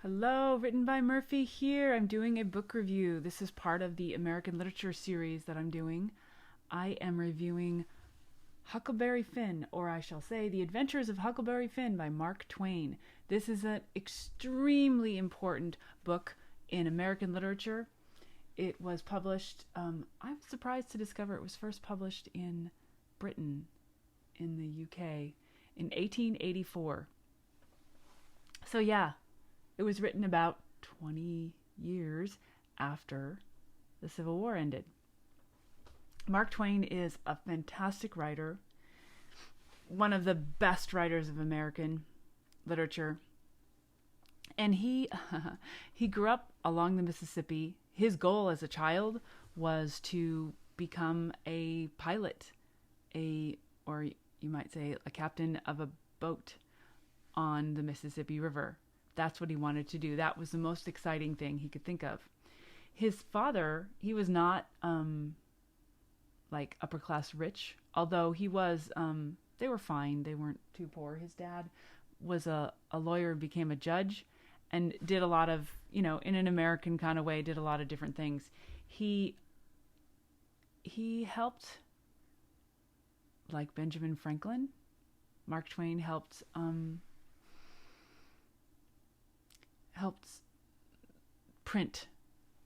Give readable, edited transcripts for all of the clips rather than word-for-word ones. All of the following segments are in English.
Hello, written by Murphy here. I'm doing a book review. This is part of the American Literature series that I'm doing. I am reviewing Huckleberry Finn, or I shall say, The Adventures of Huckleberry Finn by Mark Twain. This is an extremely important book in American literature. It was published, I'm surprised to discover it was first published in Britain, in the UK, in 1884. So yeah, it was written about 20 years after the Civil War ended. Mark Twain is a fantastic writer, one of the best writers of American literature. And he he grew up along the Mississippi. His goal as a child was to become a pilot, or you might say a captain of a boat on the Mississippi River. That's what he wanted to do. That was the most exciting thing he could think of. His father, he was not like upper class rich, although he was, they were fine. They weren't too poor. His dad was a lawyer and became a judge and did a lot of, in an American kind of way, did a lot of different things. He helped, like Benjamin Franklin. Mark Twain helped print.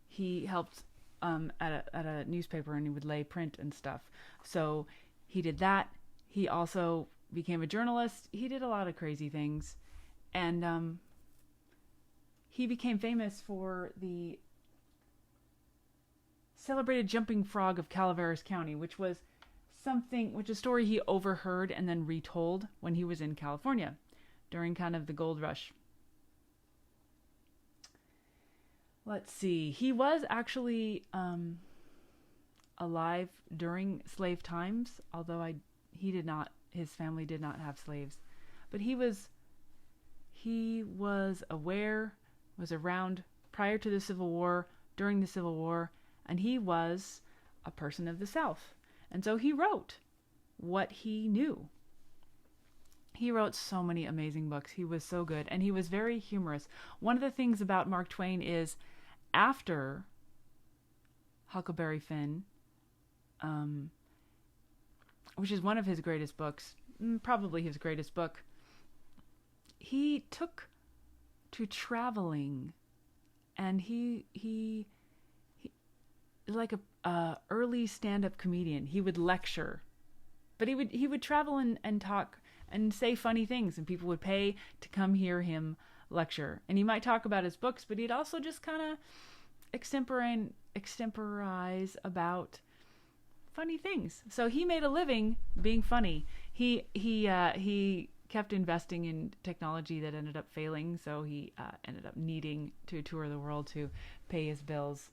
He helped at a newspaper, and he would lay print and stuff. So he did that. He also became a journalist. He did a lot of crazy things, and he became famous for the celebrated jumping frog of Calaveras County, which a story he overheard and then retold when he was in California during kind of the gold rush. Let's see. He was actually alive during slave times, although his family did not have slaves. But he was around prior to the Civil War, during the Civil War, and he was a person of the South. And so he wrote what he knew. He wrote so many amazing books. He was so good, and he was very humorous. One of the things about Mark Twain is, after Huckleberry Finn, which is one of his greatest books, probably his greatest book, he took to traveling, and he like a early stand-up comedian. He would lecture, but he would travel and talk and say funny things, and people would pay to come hear him lecture. And he might talk about his books, but he'd also just kind of extemporize about funny things. So he made a living being funny. He kept investing in technology that ended up failing, so he ended up needing to tour the world to pay his bills.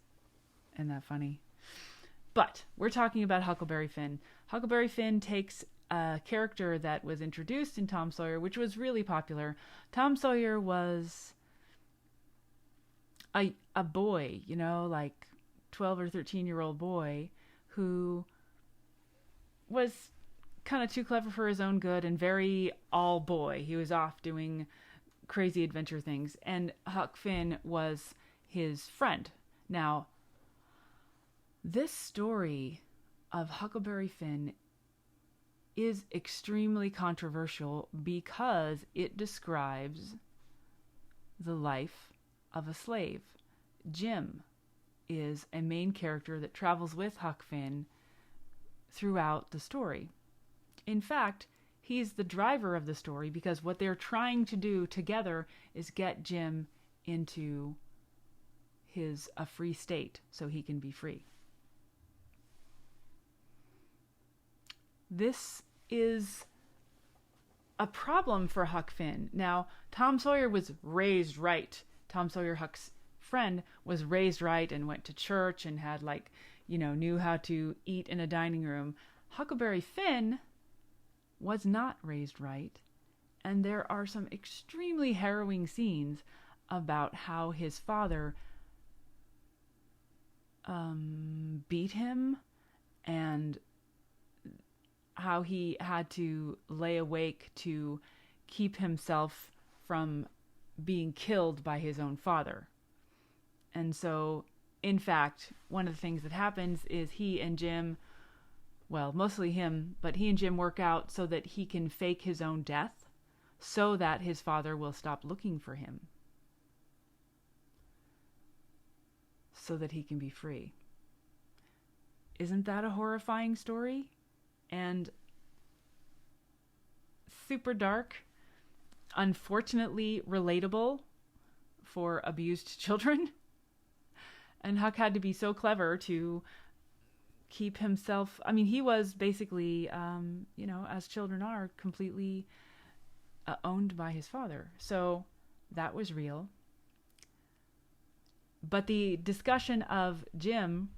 Isn't that funny? But we're talking about Huckleberry Finn. Huckleberry Finn takes a character that was introduced in Tom Sawyer, which was really popular. Tom Sawyer was a boy, like 12 or 13-year-old boy who was kind of too clever for his own good and very all boy. He was off doing crazy adventure things, and Huck Finn was his friend. Now, this story of Huckleberry Finn is extremely controversial because it describes the life of a slave. Jim is a main character that travels with Huck Finn throughout the story. In fact, he's the driver of the story because what they're trying to do together is get Jim into a free state so he can be free. This is a problem for Huck Finn. Now, Tom Sawyer was raised right. Tom Sawyer, Huck's friend, was raised right and went to church and had knew how to eat in a dining room. Huckleberry Finn was not raised right, and there are some extremely harrowing scenes about how his father beat him, and how he had to lay awake to keep himself from being killed by his own father. And so, in fact, one of the things that happens is he and Jim, well, mostly him, but he and Jim work out so that he can fake his own death so that his father will stop looking for him, so that he can be free. Isn't that a horrifying story? And super dark, unfortunately relatable for abused children. And Huck had to be so clever to keep himself, I mean, he was basically, as children are, completely owned by his father. So that was real. But the discussion of Jim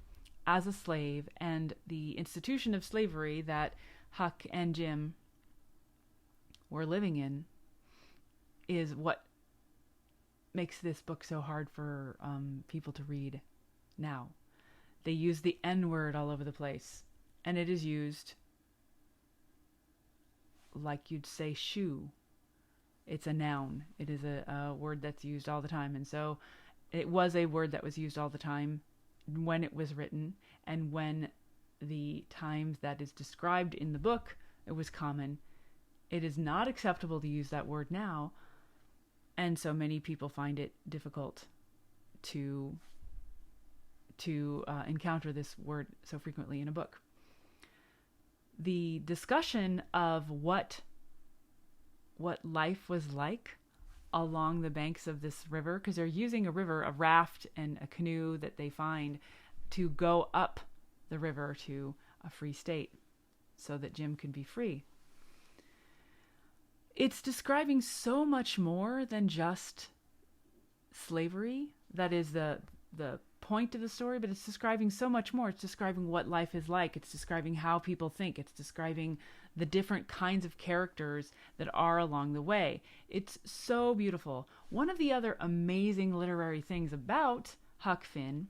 as a slave and the institution of slavery that Huck and Jim were living in is what makes this book so hard for people to read now. They use the N-word all over the place, and it is used like you'd say shoe. It's a noun. It is a word that's used all the time, and so it was a word that was used all the time when it was written, and when the times that is described in the book, it was common. It is not acceptable to use that word now, and so many people find it difficult to encounter this word so frequently in a book. The discussion of what life was like along the banks of this river, because they're using a river, a raft and a canoe that they find to go up the river to a free state so that Jim could be free. It's describing so much more than just slavery. That is the point of the story, but it's describing so much more. It's describing what life is like. It's describing how people think. It's describing the different kinds of characters that are along the way. It's so beautiful. One of the other amazing literary things about Huck Finn,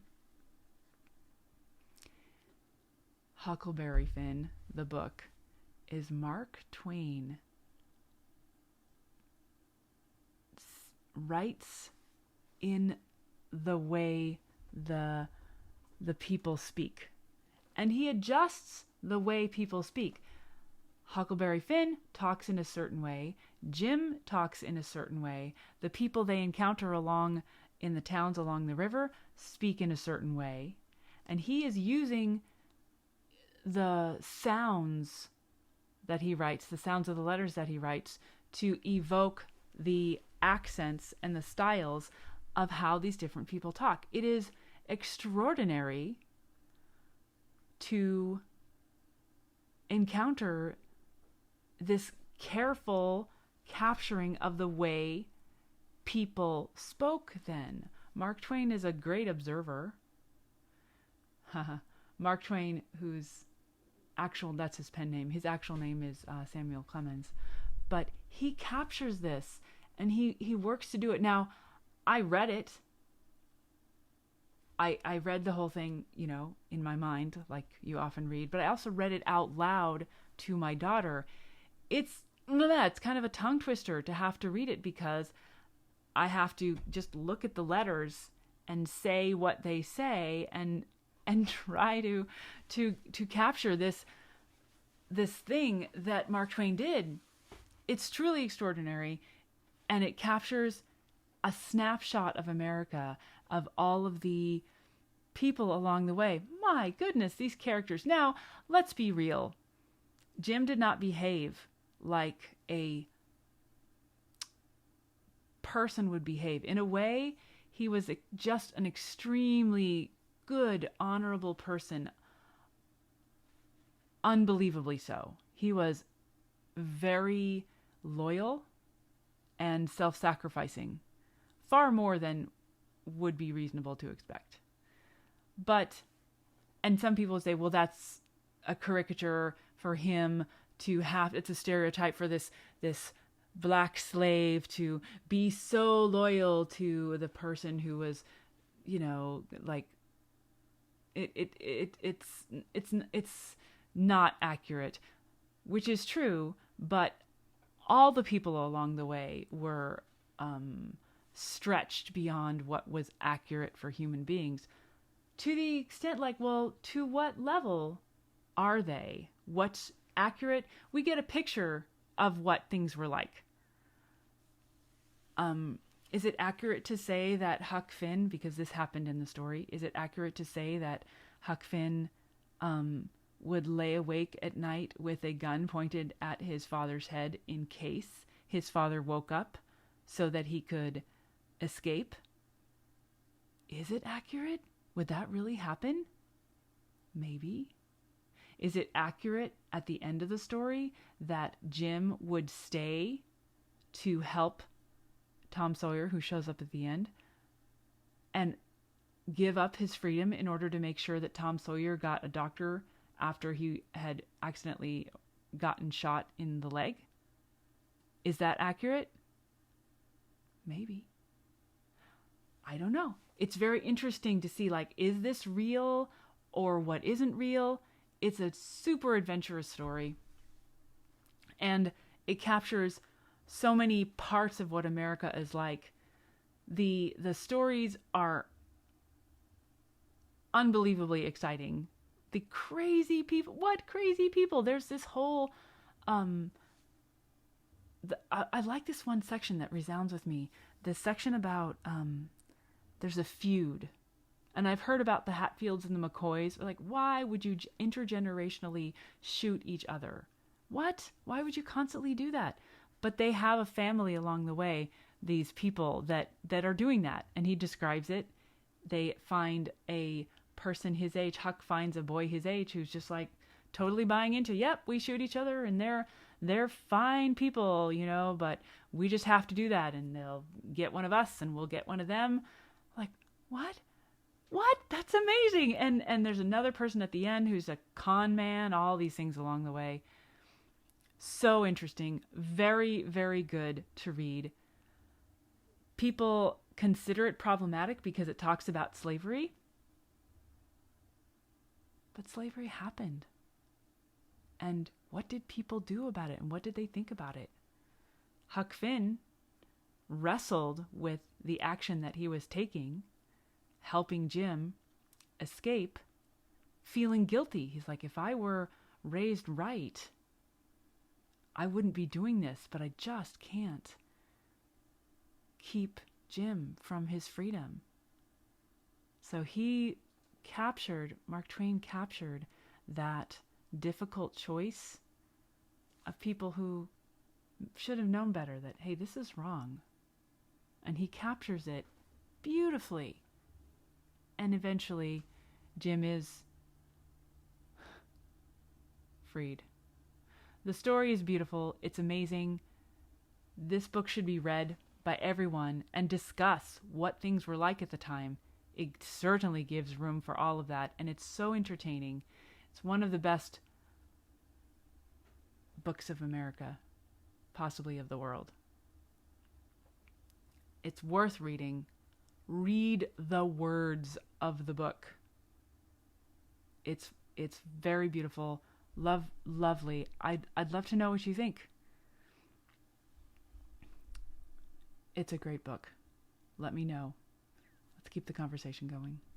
Huckleberry Finn, the book, is Mark Twain writes in the way the people speak. And he adjusts the way people speak. Huckleberry Finn talks in a certain way. Jim talks in a certain way. The people they encounter along in the towns along the river speak in a certain way. And he is using the sounds that he writes, the sounds of the letters that he writes, to evoke the accents and the styles of how these different people talk. It is extraordinary to encounter this careful capturing of the way people spoke then. Mark Twain is a great observer. Mark Twain, that's his pen name. His actual name is Samuel Clemens. But he captures this, and he works to do it. Now, I read it. I read the whole thing, in my mind, like you often read, but I also read it out loud to my daughter. It's kind of a tongue twister to have to read it, because I have to just look at the letters and say what they say and try to capture this thing that Mark Twain did. It's truly extraordinary, and it captures a snapshot of America, of all of the people along the way. My goodness, these characters. Now, let's be real. Jim did not behave like a person would behave. In a way, he was just an extremely good, honorable person. Unbelievably so. He was very loyal and self-sacrificing. Far more than would be reasonable to expect. And some people say, well, that's a caricature for him to have, it's a stereotype for this black slave to be so loyal to the person who was, it's not accurate, which is true, but all the people along the way were stretched beyond what was accurate for human beings. To the extent like, well, to what level are they? What's accurate? We get a picture of what things were like. Is it accurate to say that Huck Finn, because this happened in the story, is it accurate to say that Huck Finn would lay awake at night with a gun pointed at his father's head in case his father woke up so that he could escape? Is it accurate? Would that really happen? Maybe. Is it accurate at the end of the story that Jim would stay to help Tom Sawyer, who shows up at the end, and give up his freedom in order to make sure that Tom Sawyer got a doctor after he had accidentally gotten shot in the leg? Is that accurate? Maybe. I don't know. It's very interesting to see, like, is this real or what isn't real? It's a super adventurous story. And it captures so many parts of what America is like. The stories are unbelievably exciting. The crazy people. What crazy people? There's this whole... I like this one section that resounds with me. The section about... there's a feud. And I've heard about the Hatfields and the McCoys. Like, why would you intergenerationally shoot each other? What? Why would you constantly do that? But they have a family along the way, these people that are doing that. And he describes it. They find a person his age. Huck finds a boy his age who's just like totally buying into, yep, we shoot each other and they're fine people, you know, but we just have to do that and they'll get one of us and we'll get one of them. Like, what? That's amazing. And there's another person at the end who's a con man, all these things along the way. So interesting. Very, very good to read. People consider it problematic because it talks about slavery. But slavery happened. And what did people do about it? And what did they think about it? Huck Finn wrestled with the action that he was taking, helping Jim escape, feeling guilty. He's like, if I were raised right, I wouldn't be doing this, but I just can't keep Jim from his freedom. So Mark Twain captured that difficult choice of people who should have known better that, hey, this is wrong. And he captures it beautifully. And eventually, Jim is freed. The story is beautiful. It's amazing. This book should be read by everyone and discuss what things were like at the time. It certainly gives room for all of that. And it's so entertaining. It's one of the best books of America, possibly of the world. It's worth reading. Read the words of the book. It's very beautiful. Lovely. I'd love to know what you think. It's a great book. Let me know. Let's keep the conversation going.